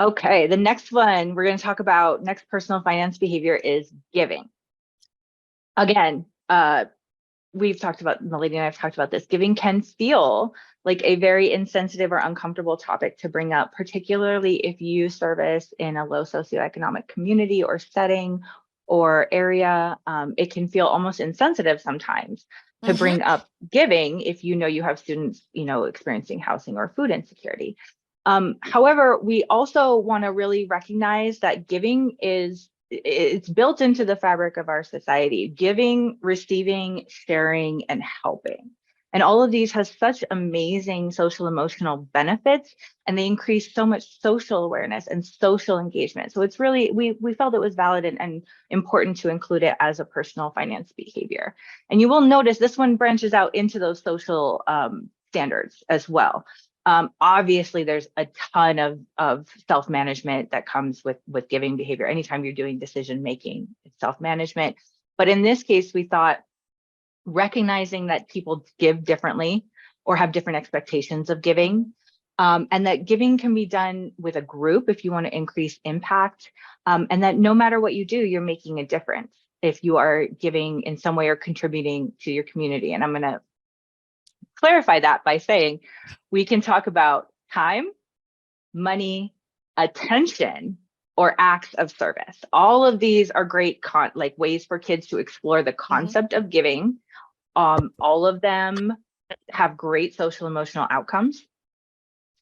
Okay, the next one we're going to talk about, next personal finance behavior is giving. Again, we've talked about, Melody and I have talked about this. Giving can feel like a very insensitive or uncomfortable topic to bring up, particularly if you service in a low socioeconomic community or setting or area. It can feel almost insensitive sometimes to Hmm. bring up giving if you know you have students, experiencing housing or food insecurity. However, we also want to really recognize that giving it's built into the fabric of our society. Giving, receiving, sharing, and helping. And all of these has such amazing social emotional benefits, and they increase so much social awareness and social engagement. So it's really, we felt it was valid and important to include it as a personal finance behavior. And you will notice this one branches out into those social standards as well. Obviously, there's a ton of self-management that comes with giving behavior. Anytime you're doing decision making, it's self-management. But in this case, we thought recognizing that people give differently or have different expectations of giving, and that giving can be done with a group if you want to increase impact, and that no matter what you do, you're making a difference if you are giving in some way or contributing to your community. And I'm going to clarify that by saying we can talk about time, money, attention, or acts of service. All of these are great like ways for kids to explore the Hmm. concept of giving. All of them have great social emotional outcomes.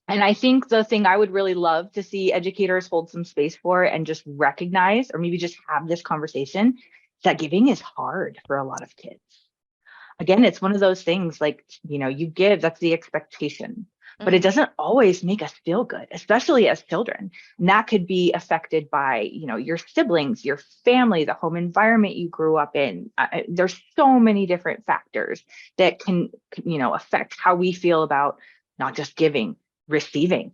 And I think the thing I would really love to see educators hold some space for and just recognize, or maybe just have this conversation, is that giving is hard for a lot of kids. Again, it's one of those things like, you give, that's the expectation, but it Hmm. doesn't always make us feel good, especially as children. And that could be affected by, your siblings, your family, the home environment you grew up in. There's so many different factors that can, affect how we feel about not just giving, receiving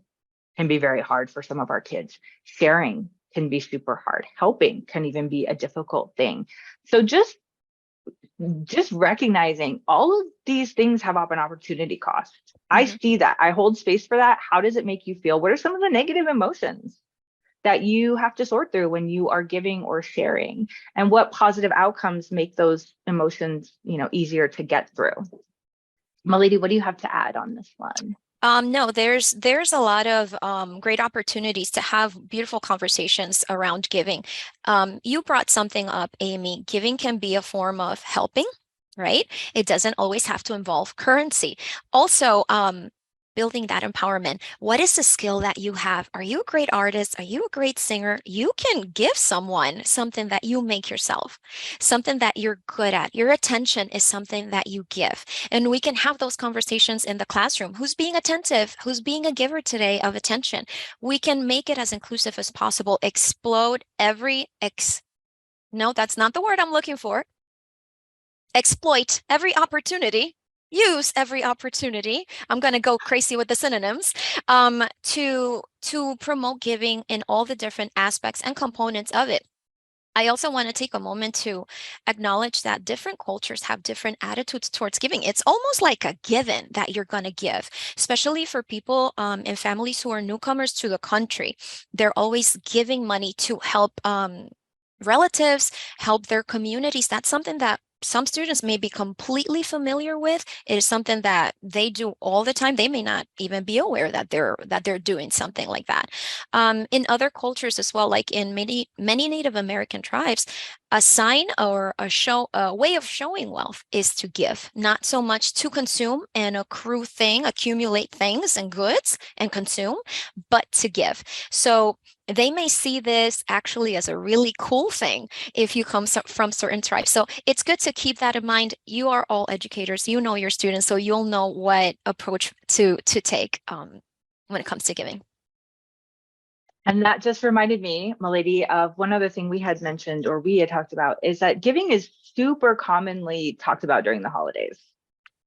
can be very hard for some of our kids. Sharing can be super hard. Helping can even be a difficult thing. So just recognizing all of these things have an opportunity cost. I Hmm. see that. I hold space for that. How does it make you feel? What are some of the negative emotions that you have to sort through when you are giving or sharing? And what positive outcomes make those emotions, easier to get through? Milady, what do you have to add on this one? No, there's a lot of great opportunities to have beautiful conversations around giving. You brought something up, Amy. Giving can be a form of helping, right? It doesn't always have to involve currency. Also, building that empowerment. What is the skill that you have? Are you a great artist? Are you a great singer? You can give someone something that you make yourself, something that you're good at. Your attention is something that you give. And we can have those conversations in the classroom. Who's being attentive? Who's being a giver today of attention? We can make it as inclusive as possible. Explode every no, that's not the word I'm looking for. Exploit every opportunity, use every opportunity. I'm going to go crazy with the synonyms, to promote giving in all the different aspects and components of it. I also want to take a moment to acknowledge that different cultures have different attitudes towards giving. It's almost like a given that you're going to give, especially for people and families who are newcomers to the country. They're always giving money to help relatives, help their communities. That's something that some students may be completely familiar with. It is something that they do all the time. They may not even be aware that they're doing something like that. In other cultures as well, like in many Native American tribes, a sign or a way of showing wealth is to give, not so much to consume and accumulate things and goods and consume, but to give. So they may see this actually as a really cool thing if you come from certain tribes. So it's good to keep that in mind. You are all educators, you know your students, so you'll know what approach to take when it comes to giving. And that just reminded me, Milady, of one other thing we had mentioned or we had talked about is that giving is super commonly talked about during the holidays.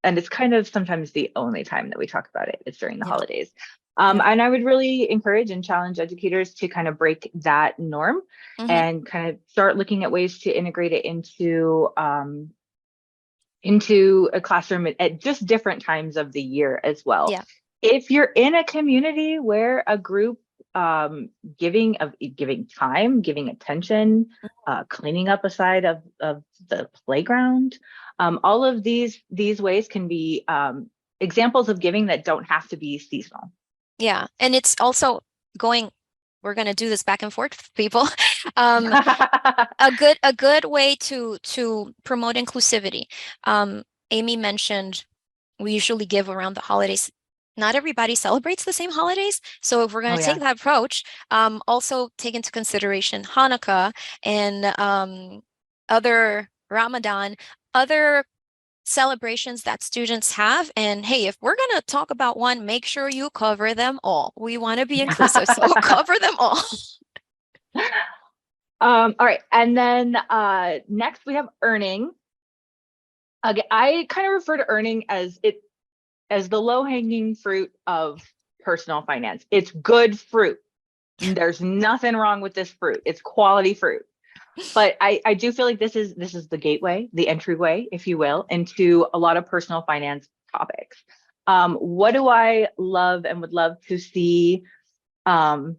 And it's kind of sometimes the only time that we talk about it is during the Yep. holidays. Yep. And I would really encourage and challenge educators to kind of break that norm Hmm. and kind of start looking at ways to integrate it into a classroom at just different times of the year as well. Yeah. If you're in a community where a group giving time, giving attention, cleaning up a side of the playground. All of these ways can be examples of giving that don't have to be seasonal. Yeah. And it's also going, we're going to do this back and forth, people. Um, a good way to promote inclusivity. Amy mentioned we usually give around the holidays. Not everybody celebrates the same holidays. So if we're going Oh to take yeah. that approach, also take into consideration Hanukkah and other Ramadan, other celebrations that students have. And hey, if we're going to talk about one, make sure you cover them all. We want to be inclusive, so cover them all. All right. And then next we have earning. Again, I kind of refer to earning as the low-hanging fruit of personal finance. It's good fruit. There's nothing wrong with this fruit. It's quality fruit. But I do feel like this is the gateway, the entryway, if you will, into a lot of personal finance topics. What do I love and would love to see us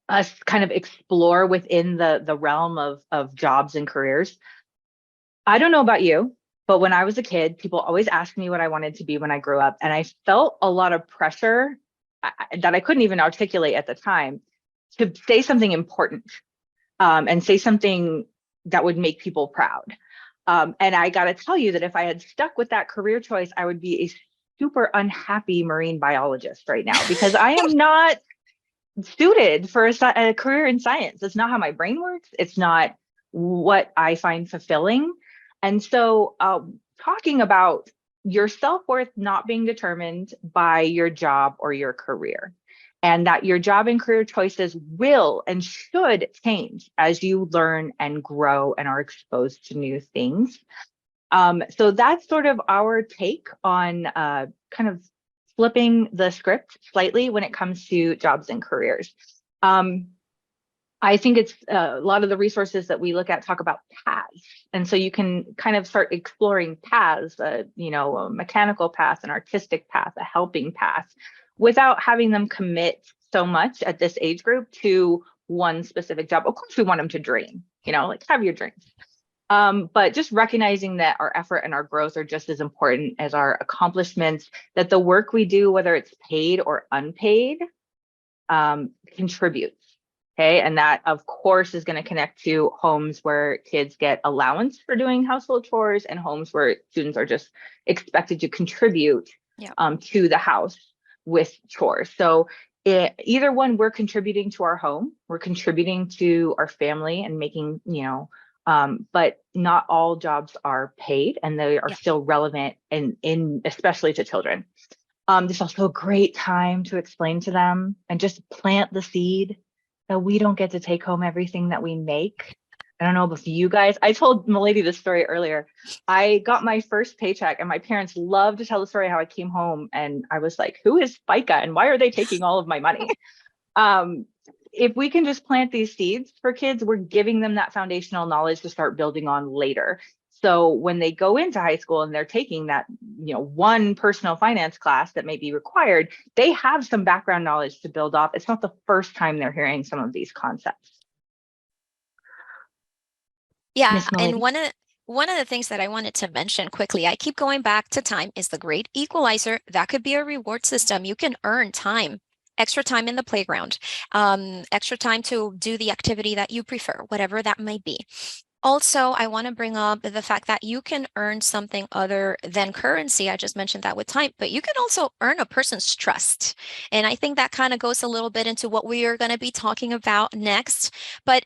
kind of explore within the realm of jobs and careers? I don't know about you, but when I was a kid, people always asked me what I wanted to be when I grew up, and I felt a lot of pressure that I couldn't even articulate at the time to say something important, and say something that would make people proud. And I got to tell you that if I had stuck with that career choice, I would be a super unhappy marine biologist right now because I am not suited for a career in science. It's not how my brain works. It's not what I find fulfilling. And so, talking about your self-worth not being determined by your job or your career, and that your job and career choices will and should change as you learn and grow and are exposed to new things. So that's sort of our take on kind of flipping the script slightly when it comes to jobs and careers. I think it's a lot of the resources that we look at talk about paths. And so you can kind of start exploring paths, a mechanical path, an artistic path, a helping path, without having them commit so much at this age group to one specific job. Of course, we want them to dream, like have your dreams. But just recognizing that our effort and our growth are just as important as our accomplishments, that the work we do, whether it's paid or unpaid, contributes. Okay. And that, of course, is going to connect to homes where kids get allowance for doing household chores and homes where students are just expected to contribute Yeah. To the house with chores. So either one, we're contributing to our home, we're contributing to our family and making, but not all jobs are paid and they are Yeah. still relevant in especially to children. This is also a great time to explain to them and just plant the seed that we don't get to take home everything that we make. I don't know about you guys. I told Milady this story earlier. I got my first paycheck and my parents love to tell the story how I came home and I was like, who is FICA and why are they taking all of my money? If we can just plant these seeds for kids, we're giving them that foundational knowledge to start building on later. So when they go into high school and they're taking that, one personal finance class that may be required, they have some background knowledge to build off. It's not the first time they're hearing some of these concepts. Yeah, Miss and Milady? one of the things that I wanted to mention quickly, I keep going back to time is the great equalizer. That could be a reward system. You can earn time, extra time in the playground, extra time to do the activity that you prefer, whatever that may be. Also, I want to bring up the fact that you can earn something other than currency. I just mentioned that with time, but you can also earn a person's trust. And I think that kind of goes a little bit into what we are going to be talking about next. But